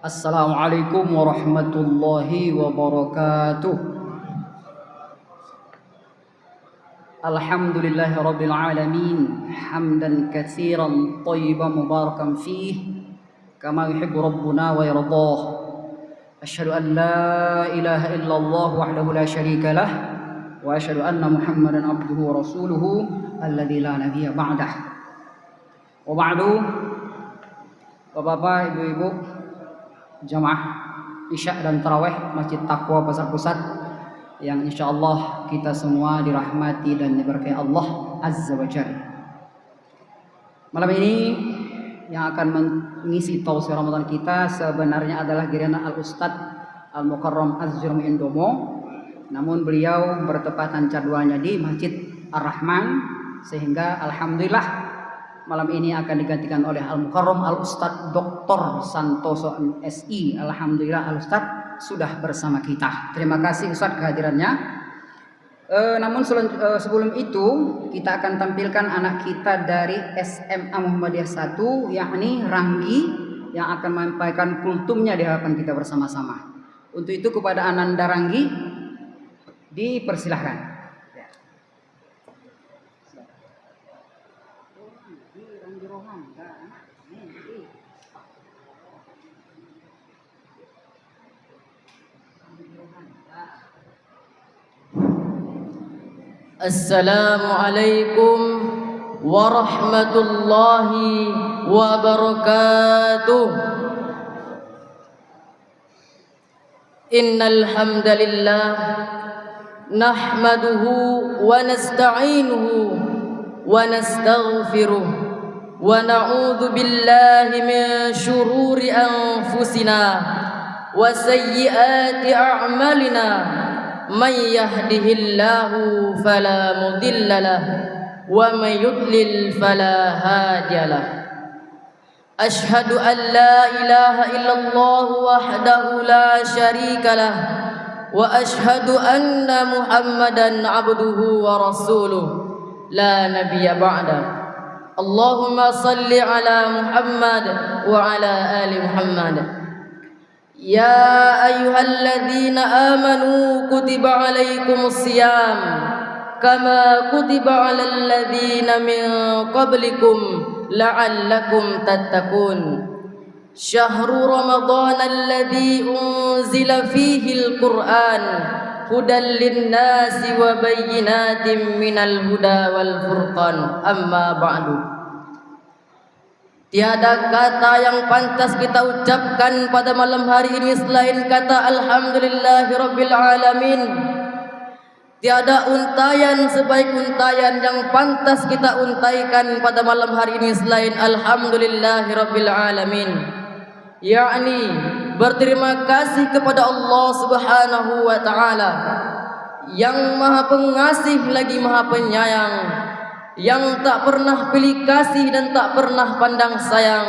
Assalamualaikum warahmatullahi wabarakatuh. Alhamdulillahi rabbil alamin, hamdan katsiran thayyiban mubarakan fih kama yuhibbu rabbuna wa yardah. Asyhadu an la ilaha illallah wahdahu la syarika lah wa asyhadu anna Muhammadan abduhu wa rasuluhu alladzi la nabiyya ba'dah. Wa ba'du. Bapak-bapak, ibu-ibu, jamaah Isya dan Tarawih Masjid Taqwa Pasar Pusat yang insya Allah kita semua dirahmati dan diberkahi Allah Azza wa Jalla. Malam ini yang akan mengisi tausiah Ramadan kita sebenarnya adalah Girana Al-Ustadz Al-Mukarram Az-Zurmi Indomo, namun beliau bertepatan jadwalnya di Masjid Ar-Rahman, sehingga alhamdulillah malam ini akan digantikan oleh Al-Mukarram Al-Ustadz Dr. Santoso MSI. Alhamdulillah Al-Ustadz sudah bersama kita. Terima kasih Ustadz kehadirannya. Namun sebelum itu kita akan tampilkan anak kita dari SMA Muhammadiyah 1, yakni Ranggi, yang akan menyampaikan kultumnya di hadapan kita bersama-sama. Untuk itu kepada Ananda Ranggi dipersilahkan. Assalamualaikum warahmatullahi wabarakatuh. Innal hamdalillah nahmaduhu wa nasta'inuhu wa nastaghfiruh wa na'udzu billahi min syururi anfusina wa sayyiati a'malina. Man yahdihillahu fala mudilla lah wa man yudlil fala hadiya lah. Ashhadu an la ilaha illallah wahdahu la syarika lah wa ashhadu anna Muhammadan abduhu wa rasuluh la nabiyya ba'da. Allahumma salli ala Muhammad wa ala ali Muhammad. Ya ayyuhalladzina amanu kutiba alaikumus siyam kama kutiba alal ladzina min qablikum la'allakum tattaqun. Syahrul Ramadan alladzi unzila fihi al-Qur'an hudan lin-nasi wa bayyinatin minal huda wal furqan. Amma ba'du. Tiada kata yang pantas kita ucapkan pada malam hari ini selain kata Alhamdulillahirabbil alamin. Tiada untayan sebaik untayan yang pantas kita untaikan pada malam hari ini selain Alhamdulillahirabbil alamin, yakni berterima kasih kepada Allah Subhanahu wa taala yang Maha Pengasih lagi Maha Penyayang, yang tak pernah pilih kasih dan tak pernah pandang sayang,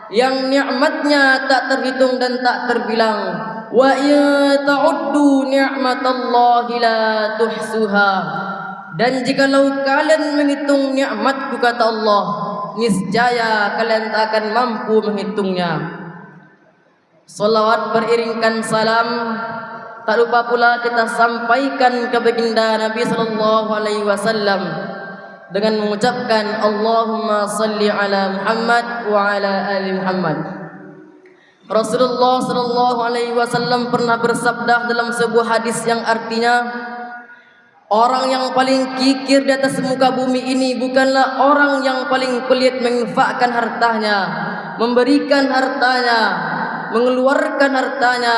yang nikmatnya tak terhitung dan tak terbilang. Wa in ta'uddu ni'matallahi la tuhsuha. Dan jikalau kalian menghitung nikmatku, kata Allah, niscaya kalian tak akan mampu menghitungnya. Salawat beriringkan salam tak lupa pula kita sampaikan ke baginda Nabi sallallahu alaihi wasallam dengan mengucapkan Allahumma salli ala Muhammad wa ala ali Muhammad. Rasulullah sallallahu alaihi wasallam pernah bersabda dalam sebuah hadis yang artinya, orang yang paling kikir di atas muka bumi ini bukanlah orang yang paling pelit menginfakkan hartanya, memberikan hartanya, mengeluarkan hartanya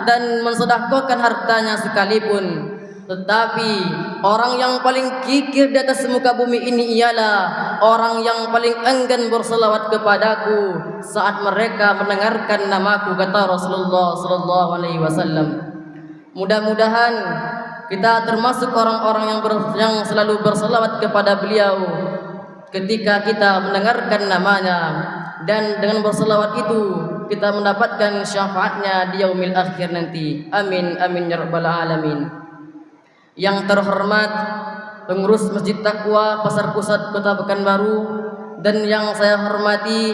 dan mensedekahkan hartanya sekalipun. Tetapi orang yang paling kikir di atas muka bumi ini ialah orang yang paling enggan berselawat kepadaku saat mereka mendengarkan namaku, kata Rasulullah sallallahu alaihi wasallam. Mudah-mudahan kita termasuk orang-orang yang selalu berselawat kepada beliau ketika kita mendengarkan namanya, dan dengan berselawat itu kita mendapatkan syafaatnya di yaumil akhir nanti. Amin amin ya rabbal alamin. Yang terhormat pengurus Masjid Taqwa Pasar Pusat Kota Pekanbaru, dan yang saya hormati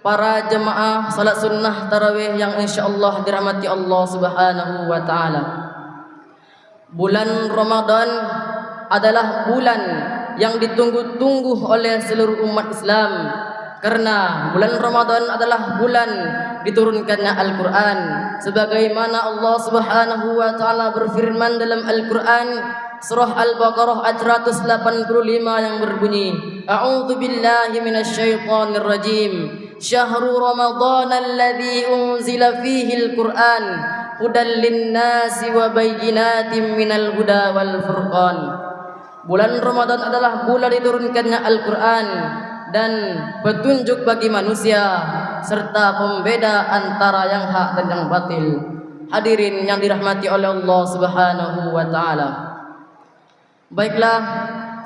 para jemaah salat sunnah tarawih yang insyaallah dirahmati Allah Subhanahu wa taala. Bulan Ramadan adalah bulan yang ditunggu-tunggu oleh seluruh umat Islam, karena bulan Ramadan adalah bulan diturunkannya Al-Quran, sebagaimana Allah Subhanahu wa taala berfirman dalam Al-Quran surah Al-Baqarah ayat 185 yang berbunyi, A'udzu billahi minasyaitonir rajim. Syahrul Ramadan alladzi unzila fihi al-Qur'an hudan lin-nasi wa bayyinatin minal huda wal furqan. Bulan Ramadan adalah bulan diturunkannya Al-Quran dan petunjuk bagi manusia serta pembeda antara yang hak dan yang batil. Hadirin yang dirahmati oleh Allah Subhanahu wa taala. Baiklah,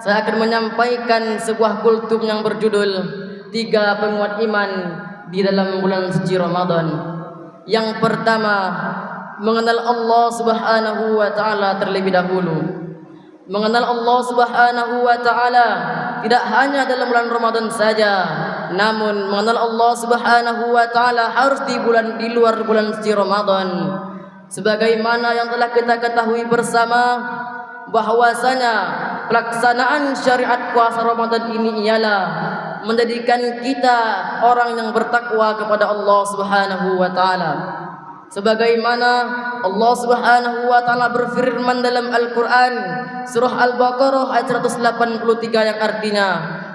saya akan menyampaikan sebuah kultum yang berjudul 3 penguat iman di dalam bulan suci Ramadan. Yang pertama, mengenal Allah Subhanahu wa taala terlebih dahulu. Mengenal Allah Subhanahu wa taala tidak hanya dalam bulan Ramadan saja, namun mengenal Allah Subhanahu wa taala harus di luar bulan suci Ramadan. Sebagaimana yang telah kita ketahui bersama bahwasanya pelaksanaan syariat puasa Ramadan ini ialah menjadikan kita orang yang bertakwa kepada Allah Subhanahu wa taala. Sebagaimana Allah Subhanahu wa taala berfirman dalam Al-Qur'an surah Al-Baqarah ayat 183 yang artinya,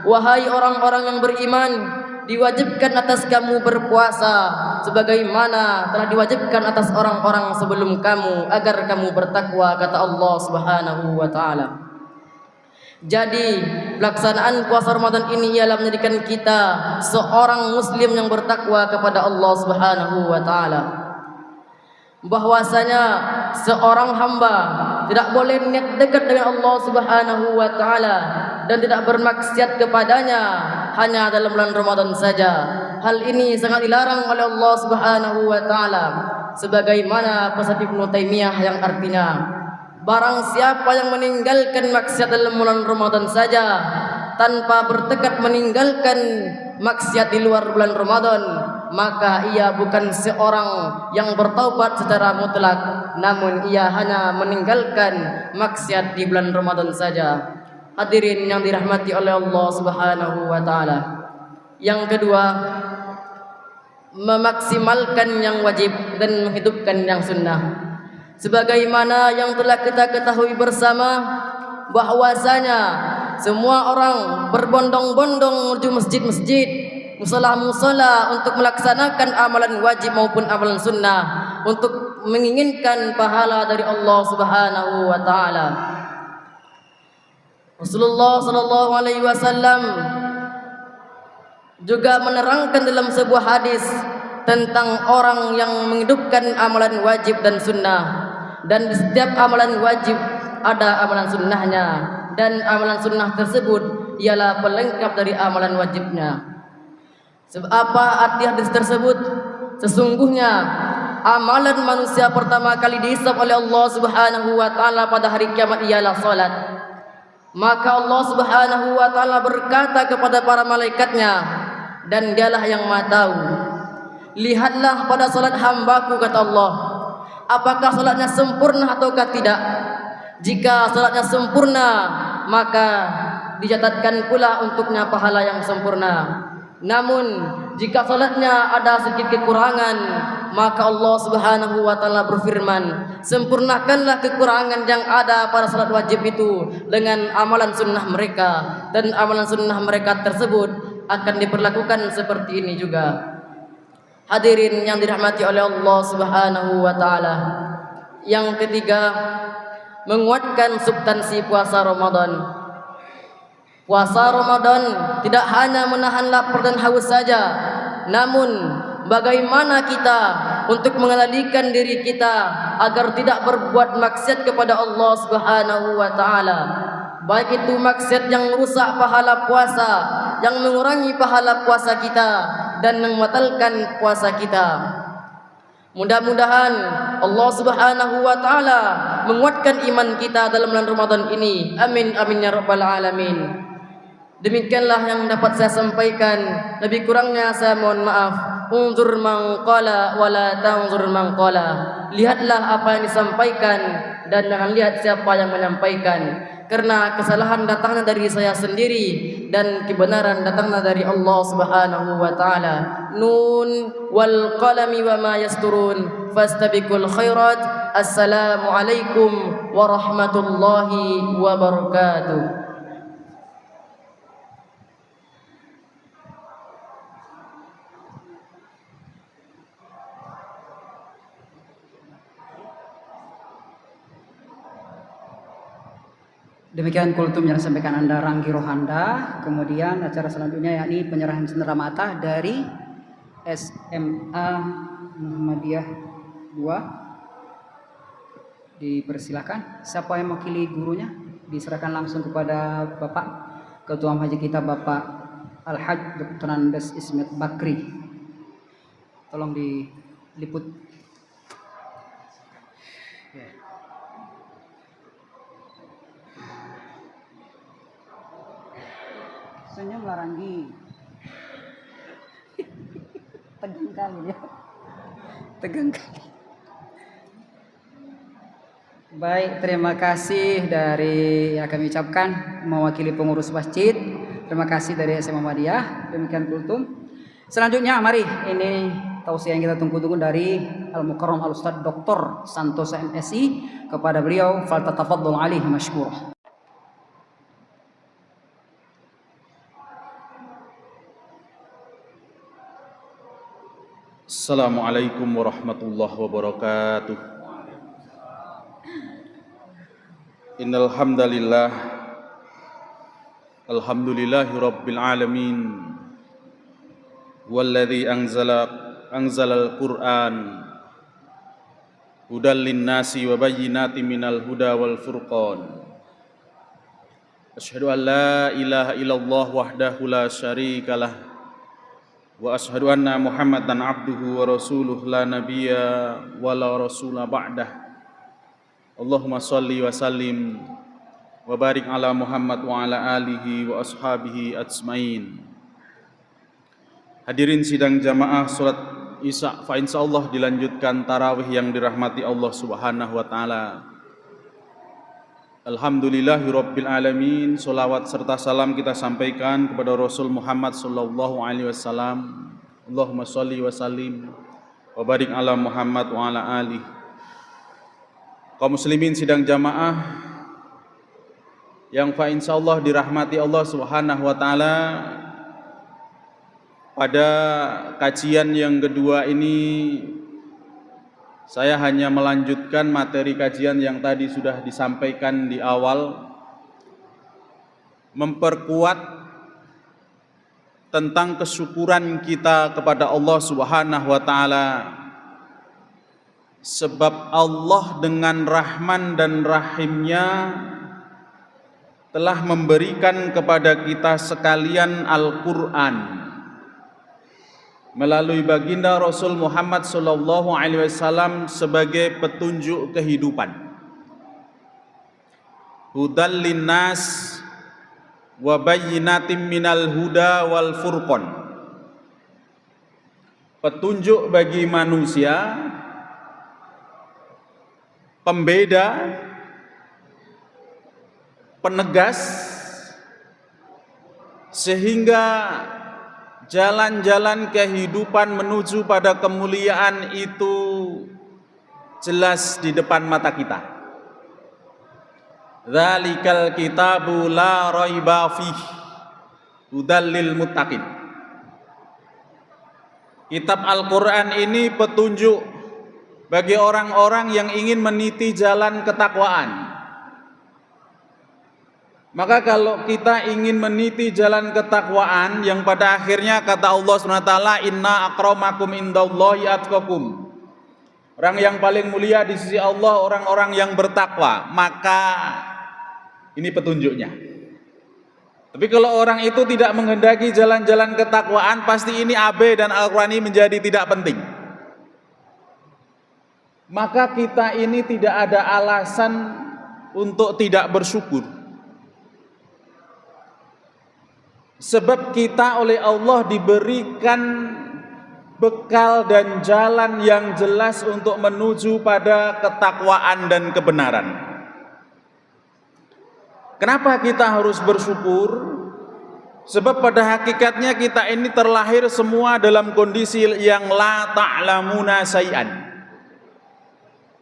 wahai orang-orang yang beriman, diwajibkan atas kamu berpuasa sebagaimana telah diwajibkan atas orang-orang sebelum kamu agar kamu bertakwa, kata Allah Subhanahu wa taala. Jadi pelaksanaan puasa Ramadan ini ialah menjadikan kita seorang muslim yang bertakwa kepada Allah Subhanahu wa taala. Bahwasanya seorang hamba tidak boleh niat dekat dengan Allah Subhanahu wa taala dan tidak bermaksiat kepadanya hanya dalam bulan Ramadan saja. Hal ini sangat dilarang oleh Allah Subhanahu wa taala, sebagaimana pesan Ibnu Taimiyah yang artinya, barang siapa yang meninggalkan maksiat dalam bulan Ramadan saja tanpa bertekad meninggalkan maksiat di luar bulan Ramadan, maka ia bukan seorang yang bertaubat secara mutlak, namun ia hanya meninggalkan maksiat di bulan Ramadan saja. Hadirin yang dirahmati oleh Allah Subhanahu wa taala. Yang kedua, memaksimalkan yang wajib dan menghidupkan yang sunnah. Sebagaimana yang telah kita ketahui bersama bahwasanya semua orang berbondong-bondong menuju masjid-masjid, musola-musola untuk melaksanakan amalan wajib maupun amalan sunnah untuk menginginkan pahala dari Allah Subhanahu wa taala. Rasulullah sallallahu alaihi wasallam juga menerangkan dalam sebuah hadis tentang orang yang menghidupkan amalan wajib dan sunnah, dan di setiap amalan wajib ada amalan sunnahnya, dan amalan sunnah tersebut ialah pelengkap dari amalan wajibnya. Sebab apa arti hadis tersebut? Sesungguhnya amalan manusia pertama kali dihisab oleh Allah Subhanahu wa taala pada hari kiamat ialah salat. Maka Allah Subhanahu wa taala berkata kepada para malaikatnya, dan dialah yang Maha tahu, lihatlah pada salat hambaku, kata Allah, apakah salatnya sempurna ataukah tidak. Jika salatnya sempurna, maka dicatatkan pula untuknya pahala yang sempurna. Namun jika salatnya ada sedikit kekurangan, maka Allah Subhanahu wa taala berfirman, sempurnakanlah kekurangan yang ada pada salat wajib itu dengan amalan sunnah mereka, dan amalan sunnah mereka tersebut akan diperlakukan seperti ini juga. Hadirin yang dirahmati oleh Allah Subhanahu wa taala. Yang ketiga, menguatkan substansi puasa Ramadan. Puasa Ramadan tidak hanya menahan lapar dan haus saja, namun bagaimana kita untuk mengendalikan diri kita agar tidak berbuat maksiat kepada Allah Subhanahu wa taala. Baik itu maksiat yang merusak pahala puasa, yang mengurangi pahala puasa kita dan membatalkan puasa kita. Mudah-mudahan Allah Subhanahu wa taala menguatkan iman kita dalam bulan Ramadan ini. Amin amin ya rabbal alamin. Demikianlah yang dapat saya sampaikan. Lebih kurangnya saya mohon maaf. Unzur man qala wala tanzur man qala. Lihatlah apa yang disampaikan dan jangan lihat siapa yang menyampaikan. Karena kesalahan datangnya dari saya sendiri dan kebenaran datangnya dari Allah Subhanahu wa taala. Nun wal qalami wama yasturun fastabiqul khairat. Assalamualaikum warahmatullahi wabarakatuh. Demikian kultum yang disampaikan Anda Ranggi Rohanda. Kemudian acara selanjutnya yakni penyerahan cenderamata dari SMA Muhammadiyah 2. Dipersilakan. Siapa yang mewakili gurunya? Diserahkan langsung kepada Bapak Ketua Haji kita, Bapak Al-Haj Dr. Andes Ismet Bakri. Tolong diliput. Senyum Laranggi. Tegang kali ya. Tegang kali. Baik, terima kasih dari yang kami ucapkan mewakili pengurus masjid. Terima kasih dari SMA Muhammadiyah. Demikian kultum. Selanjutnya mari ini tausiah yang kita tunggu-tunggu dari Al-Mukarram Al-Ustadz Dr. Santosa MSI. Kepada beliau faltatafaddal alaihi masykurah. Assalamualaikum warahmatullahi wabarakatuh. Innal hamdalillah alhamdulillahi rabbil alamin walladzi anzalal qur'an hudal linnasi wa bayyinatin minal huda wal furqan. Asyhadu an la ilaha illallah wahdahu la syarikalah wa ashhadu anna Muhammadan abduhu wa rasuluh la nabiyya wa la rasula ba'dah. Allahumma salli wa sallim wa barik ala Muhammad wa ala alihi wa ashabihi ajmain. Hadirin sidang jamaah salat Isya, fa insyaallah dilanjutkan tarawih yang dirahmati Allah Subhanahu wa taala. Alhamdulillahirabbil alamin. Salawat serta salam kita sampaikan kepada Rasul Muhammad sallallahu alaihi wasallam. Allahumma shalli wa sallim wa barik ala Muhammad wa ala alihi. Kaum muslimin sidang jamaah yang fa insyaallah dirahmati Allah Subhanahu wa taala. Pada kajian yang kedua ini saya hanya melanjutkan materi kajian yang tadi sudah disampaikan di awal, memperkuat tentang kesyukuran kita kepada Allah Subhanahu wa taala. Sebab Allah dengan Rahman dan Rahimnya telah memberikan kepada kita sekalian Al-Qur'an melalui baginda Rasul Muhammad sallallahu alaihi wasallam sebagai petunjuk kehidupan. Hudal linnas wa bayyinatin minal huda wal furqan. Petunjuk bagi manusia, pembeda, penegas, sehingga jalan-jalan kehidupan menuju pada kemuliaan itu jelas di depan mata kita. Dzalikal kitabu la raiba fihi hudal lil muttaqin. Kitab Al-Qur'an ini petunjuk bagi orang-orang yang ingin meniti jalan ketakwaan. Maka kalau kita ingin meniti jalan ketakwaan yang pada akhirnya kata Allah SWT, inna akramakum indallahi atqakum. Orang yang paling mulia di sisi Allah orang-orang yang bertakwa. Maka ini petunjuknya. Tapi kalau orang itu tidak menghendaki jalan-jalan ketakwaan, pasti ini AB dan Al-Quran ini menjadi tidak penting. Maka kita ini tidak ada alasan untuk tidak bersyukur. Sebab kita oleh Allah diberikan bekal dan jalan yang jelas untuk menuju pada ketakwaan dan kebenaran. Kenapa kita harus bersyukur? Sebab pada hakikatnya kita ini terlahir semua dalam kondisi yang la ta'lamuna syai'an.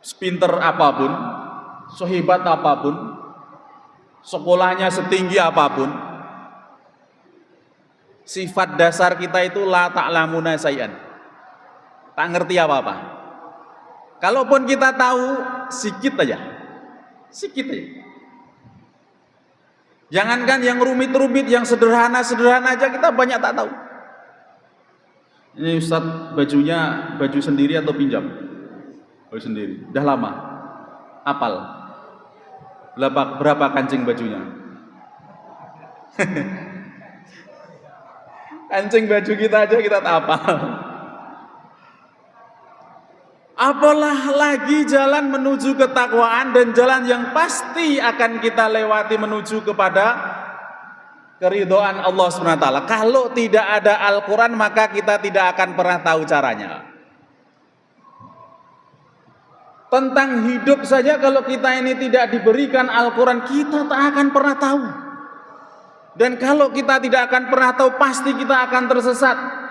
Sepinter apapun, sehebat apapun, sekolahnya setinggi apapun, sifat dasar kita itu la ta'lamuna syai'an. Tak ngerti apa-apa. Kalaupun kita tahu sedikit aja. Sedikit aja. Jangankan yang rumit-rumit, yang sederhana-sederhana aja kita banyak tak tahu. Ini Ustadz bajunya baju sendiri atau pinjam? Baju sendiri. Udah lama. Apal. Berapa kancing bajunya? Kancing baju kita aja kita tak apal. Apalah lagi jalan menuju ketakwaan dan jalan yang pasti akan kita lewati menuju kepada keridhaan Allah SWT. Kalau tidak ada Al-Quran maka kita tidak akan pernah tahu caranya. Tentang hidup saja kalau kita ini tidak diberikan Al-Quran kita tak akan pernah tahu. Dan kalau kita tidak akan pernah tahu pasti kita akan tersesat.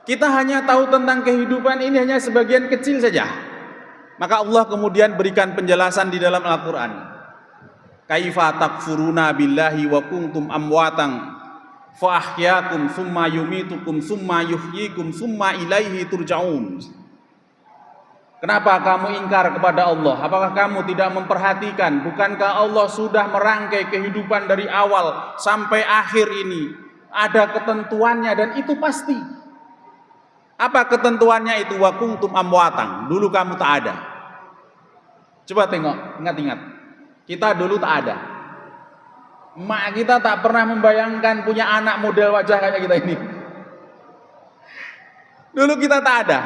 Kita hanya tahu tentang kehidupan ini hanya sebagian kecil saja. Maka Allah kemudian berikan penjelasan di dalam Al-Quran. Kaifa takfuruna billahi wa kuntum amwatan fa ahyaakum summa yumitukum summa yuhyikum summa ilaihi turja'un. Kenapa kamu ingkar kepada Allah? Apakah kamu tidak memperhatikan? Bukankah Allah sudah merangkai kehidupan dari awal sampai akhir ini? Ada ketentuannya dan itu pasti. Apa ketentuannya itu? Wa kuntum amwatan. Dulu kamu tak ada. Coba tengok, ingat-ingat. Kita dulu tak ada. Emak kita tak pernah membayangkan punya anak model wajah kayak kita ini. Dulu kita tak ada.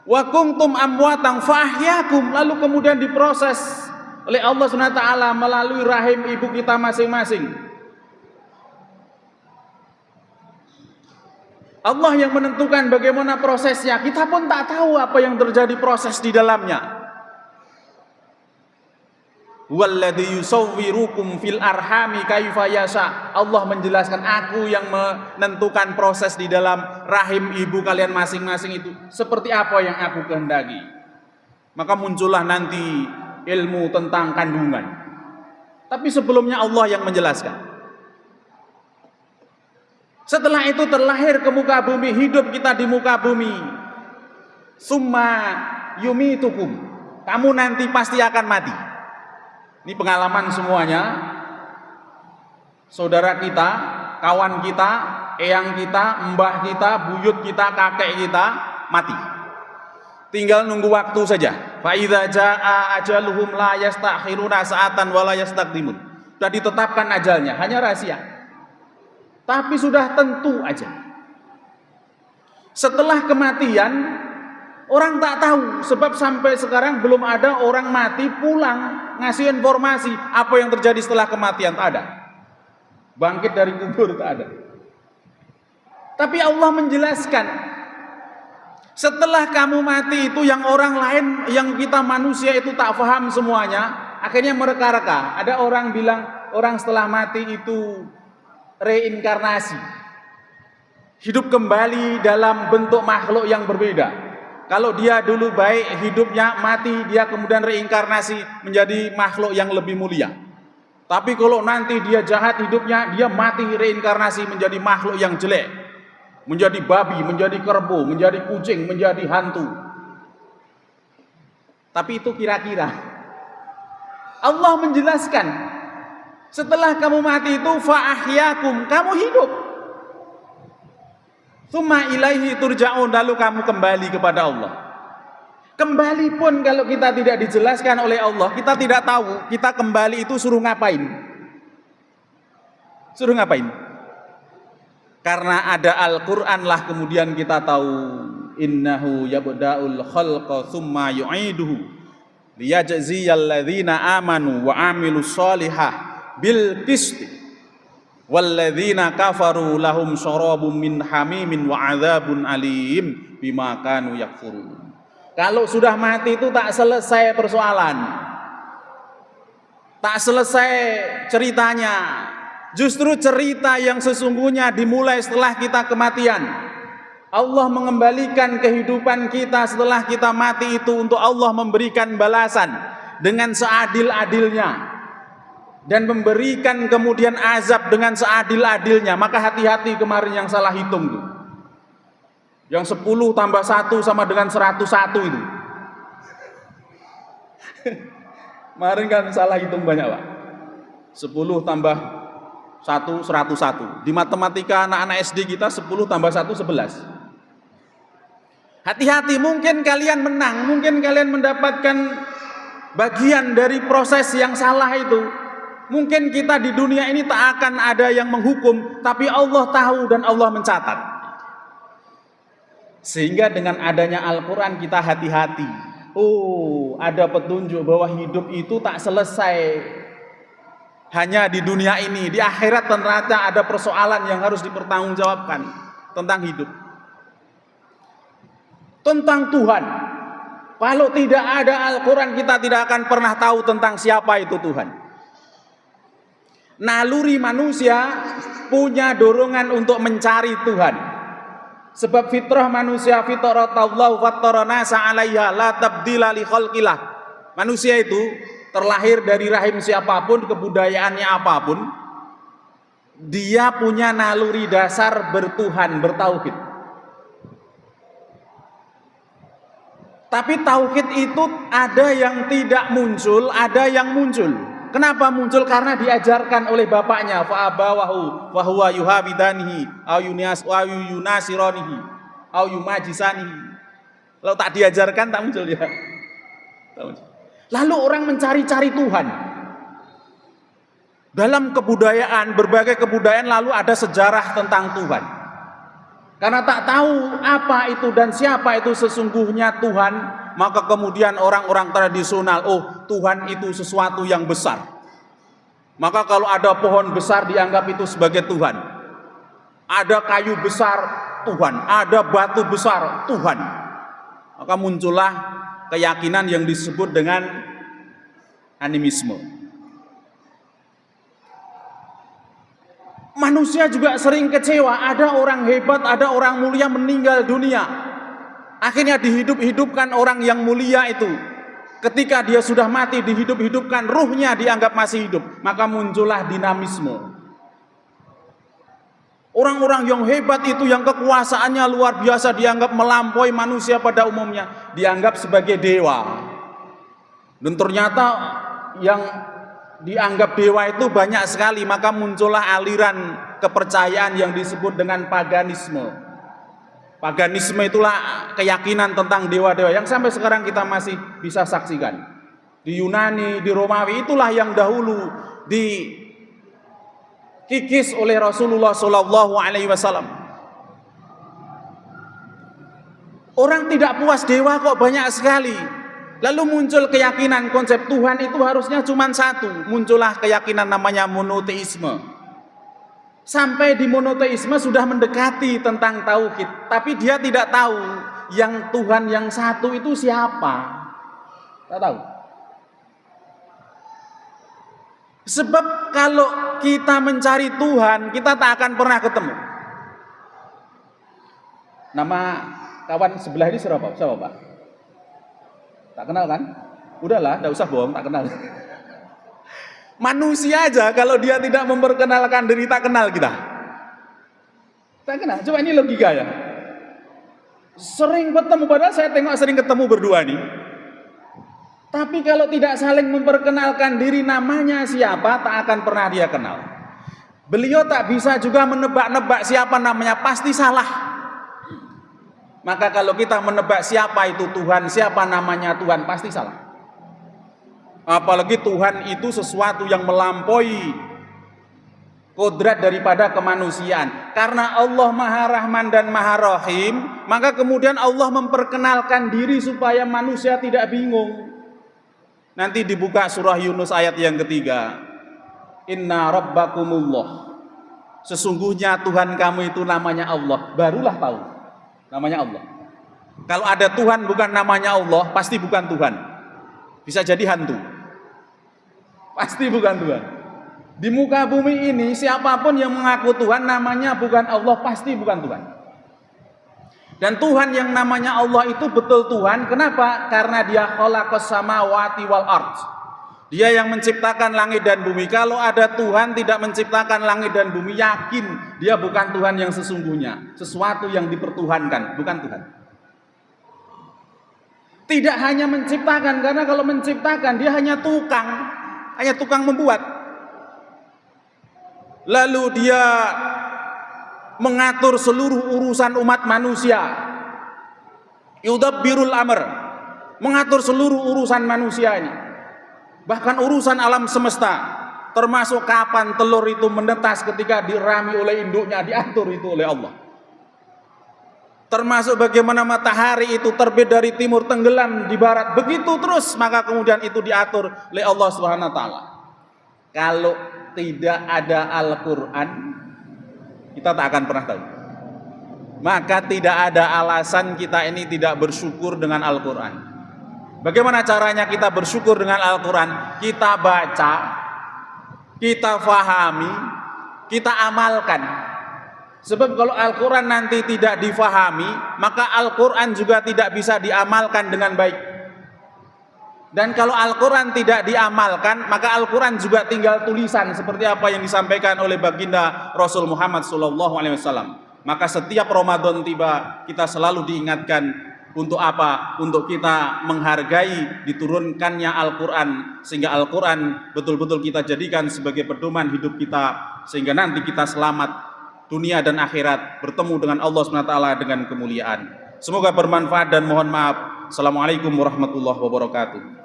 Wa kuntum amwatan fa ahyakum. Lalu kemudian diproses oleh Allah SWT melalui rahim ibu kita masing-masing. Allah yang menentukan bagaimana prosesnya. Kita pun tak tahu apa yang terjadi proses di dalamnya. Walladzi yusawwirukum fil arhami kaifa yasha. Allah menjelaskan aku yang menentukan proses di dalam rahim ibu kalian masing-masing itu seperti apa yang aku kehendaki. Maka muncullah nanti ilmu tentang kandungan. Tapi sebelumnya Allah yang menjelaskan. Setelah itu terlahir ke muka bumi, hidup kita di muka bumi. Summa yumitukum. Kamu nanti pasti akan mati. Ini pengalaman semuanya. Saudara kita, kawan kita, eyang kita, mbah kita, buyut kita, kakek kita mati. Tinggal nunggu waktu saja. Fa idza jaa ajaluhum la yastakhiruna sa'atan wa la yastaqdimun. Sudah ditetapkan ajalnya, hanya rahasia. Tapi sudah tentu aja. Setelah kematian, orang tak tahu. Sebab sampai sekarang belum ada orang mati pulang ngasih informasi apa yang terjadi setelah kematian. Tak ada. Bangkit dari kubur tak ada. Tapi Allah menjelaskan. Setelah kamu mati itu yang orang lain, yang kita manusia itu tak paham semuanya. Akhirnya mereka-reka. Ada orang bilang orang setelah mati itu reinkarnasi, hidup kembali dalam bentuk makhluk yang berbeda. Kalau dia dulu baik hidupnya, mati dia kemudian reinkarnasi menjadi makhluk yang lebih mulia. Tapi kalau nanti dia jahat hidupnya, dia mati reinkarnasi menjadi makhluk yang jelek, menjadi babi, menjadi kerbau, menjadi kucing, menjadi hantu. Tapi itu kira-kira. Allah menjelaskan setelah kamu mati itu fa ahyakum, kamu hidup. Tsumma ilaihi turja'un, lalu kamu kembali kepada Allah. Kembali pun kalau kita tidak dijelaskan oleh Allah, kita tidak tahu kita kembali itu suruh ngapain. Suruh ngapain? Karena ada Al-Qur'an lah kemudian kita tahu innahu yabda'ul khalqa tsumma yu'iduhu liyajziyal ladzina amanu wa amilus solihah bil qisti walladzina kafaru lahum syarabun min hamimin wa adzabun alim bima kanu yakfurun. Kalau sudah mati itu tak selesai persoalan, tak selesai ceritanya. Justru cerita yang sesungguhnya dimulai setelah kita kematian. Allah mengembalikan kehidupan kita setelah kita mati itu untuk Allah memberikan balasan dengan seadil-adilnya dan memberikan kemudian azab dengan seadil-adilnya. Maka hati-hati kemarin yang salah hitung tuh. Yang 10 tambah 1 sama dengan 101 itu. Kemarin kan salah hitung banyak, Pak. 10 tambah 1 101. Di matematika anak-anak SD kita 10 tambah 1 11. Hati-hati, mungkin kalian menang, mungkin kalian mendapatkan bagian dari proses yang salah itu. Mungkin kita di dunia ini tak akan ada yang menghukum, tapi Allah tahu dan Allah mencatat. Sehingga dengan adanya Al-Quran kita hati-hati. Oh, ada petunjuk bahwa hidup itu tak selesai hanya di dunia ini. Di akhirat ternyata ada persoalan yang harus dipertanggungjawabkan tentang hidup, tentang Tuhan. Kalau tidak ada Al-Quran, kita tidak akan pernah tahu tentang siapa itu Tuhan. Naluri manusia punya dorongan untuk mencari Tuhan. Sebab fitrah manusia, fitratallahu fattarana sa'alaiha la tabdila li khalqillah. Manusia itu terlahir dari rahim siapapun, kebudayaannya apapun, dia punya naluri dasar bertuhan, bertauhid. Tapi tauhid itu ada yang tidak muncul, ada yang muncul. Kenapa muncul? Karena diajarkan oleh bapaknya, fa abawahu wa huwa yuhabidanihi au yunasiranihi au yumajisanihi. Kalau tak diajarkan tak muncul ya. Tak muncul. Lalu orang mencari-cari Tuhan. Dalam kebudayaan, berbagai kebudayaan lalu ada sejarah tentang Tuhan. Karena tak tahu apa itu dan siapa itu sesungguhnya Tuhan, maka kemudian orang-orang tradisional, oh Tuhan itu sesuatu yang besar. Maka kalau ada pohon besar dianggap itu sebagai Tuhan. Ada kayu besar Tuhan, ada batu besar Tuhan. Maka muncullah keyakinan yang disebut dengan animisme. Manusia juga sering kecewa, ada orang hebat, ada orang mulia meninggal dunia. Akhirnya dihidup-hidupkan orang yang mulia itu. Ketika dia sudah mati, dihidup-hidupkan, ruhnya dianggap masih hidup. Maka muncullah dinamisme. Orang-orang yang hebat itu, yang kekuasaannya luar biasa, dianggap melampaui manusia pada umumnya, dianggap sebagai dewa. Dan ternyata yang dianggap dewa itu banyak sekali, maka muncullah aliran kepercayaan yang disebut dengan paganisme. Paganisme itulah keyakinan tentang dewa-dewa yang sampai sekarang kita masih bisa saksikan. Di Yunani, di Romawi, itulah yang dahulu dikikis oleh Rasulullah SAW. Orang tidak puas dewa kok banyak sekali. Lalu muncul keyakinan konsep Tuhan itu harusnya cuma satu. Muncullah keyakinan namanya monoteisme. Sampai di monoteisme sudah mendekati tentang tauhid, tapi dia tidak tahu yang Tuhan yang satu itu siapa. Tak tahu. Sebab kalau kita mencari Tuhan, kita tak akan pernah ketemu. Nama kawan sebelah ini siapa Pak? Tak kenal kan? Udahlah, tidak usah bohong, tak kenal. Manusia aja kalau dia tidak memperkenalkan diri, tak kenal kita. Tak kenal, coba ini logika ya. Sering ketemu, padahal saya tengok sering ketemu berdua nih. Tapi kalau tidak saling memperkenalkan diri namanya siapa, tak akan pernah dia kenal. Beliau tak bisa juga menebak-nebak siapa namanya, pasti salah. Maka kalau kita menebak siapa itu Tuhan, siapa namanya Tuhan, pasti salah. Apalagi Tuhan itu sesuatu yang melampaui kodrat daripada kemanusiaan. Karena Allah Maha Rahman dan Maha Rahim, maka kemudian Allah memperkenalkan diri supaya manusia tidak bingung. Nanti dibuka surah Yunus ayat yang ketiga. inna rabbakumullah. Sesungguhnya Tuhan kamu itu namanya Allah. Barulah tahu namanya Allah. Kalau ada Tuhan bukan namanya Allah, pasti bukan Tuhan. Bisa jadi hantu. Pasti bukan Tuhan. Di muka bumi ini siapapun yang mengaku Tuhan namanya bukan Allah, pasti bukan Tuhan. Dan Tuhan yang namanya Allah itu betul Tuhan. Kenapa? Karena Dia khalaqas samawati wal ardh. Dia yang menciptakan langit dan bumi. Kalau ada Tuhan tidak menciptakan langit dan bumi, yakin dia bukan Tuhan yang sesungguhnya. Sesuatu yang dipertuhankan, bukan Tuhan. Tidak hanya menciptakan, karena kalau menciptakan dia hanya tukang membuat. Lalu dia mengatur seluruh urusan umat manusia. Yudabbirul amr, mengatur seluruh urusan manusia ini. Bahkan urusan alam semesta, termasuk kapan telur itu menetas ketika dirami oleh induknya, diatur itu oleh Allah. Termasuk bagaimana matahari itu terbit dari timur tenggelam di barat, begitu terus, maka kemudian itu diatur oleh Allah Subhanahu wa taala. Kalau tidak ada Al-Qur'an, kita tak akan pernah tahu. Maka tidak ada alasan kita ini tidak bersyukur dengan Al-Qur'an. Bagaimana caranya kita bersyukur dengan Al-Quran? Kita baca, kita fahami, kita amalkan. Sebab kalau Al-Quran nanti tidak difahami, maka Al-Quran juga tidak bisa diamalkan dengan baik. Dan kalau Al-Quran tidak diamalkan, maka Al-Quran juga tinggal tulisan seperti apa yang disampaikan oleh baginda Rasul Muhammad SAW. Maka setiap Ramadan tiba, kita selalu diingatkan untuk apa? Untuk kita menghargai diturunkannya Al-Quran, sehingga Al-Quran betul-betul kita jadikan sebagai pedoman hidup kita, sehingga nanti kita selamat dunia dan akhirat, bertemu dengan Allah SWT dengan kemuliaan. Semoga bermanfaat dan mohon maaf. Assalamualaikum warahmatullahi wabarakatuh.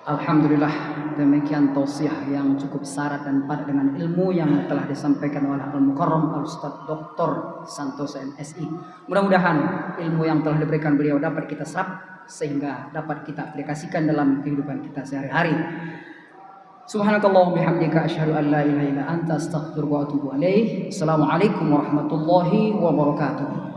Alhamdulillah, demikian tausiah yang cukup syarat dan padat dengan ilmu yang telah disampaikan oleh Al-Mukarram Al-Ustadz Dr. Santoso MSI. Mudah-mudahan ilmu yang telah diberikan beliau dapat kita serap sehingga dapat kita aplikasikan dalam kehidupan kita sehari-hari. Subhanakallahumma bihamdika asyhadu an la ilaha illa anta astaghfiruka wa atubu ilaik. Assalamualaikum warahmatullahi wabarakatuh.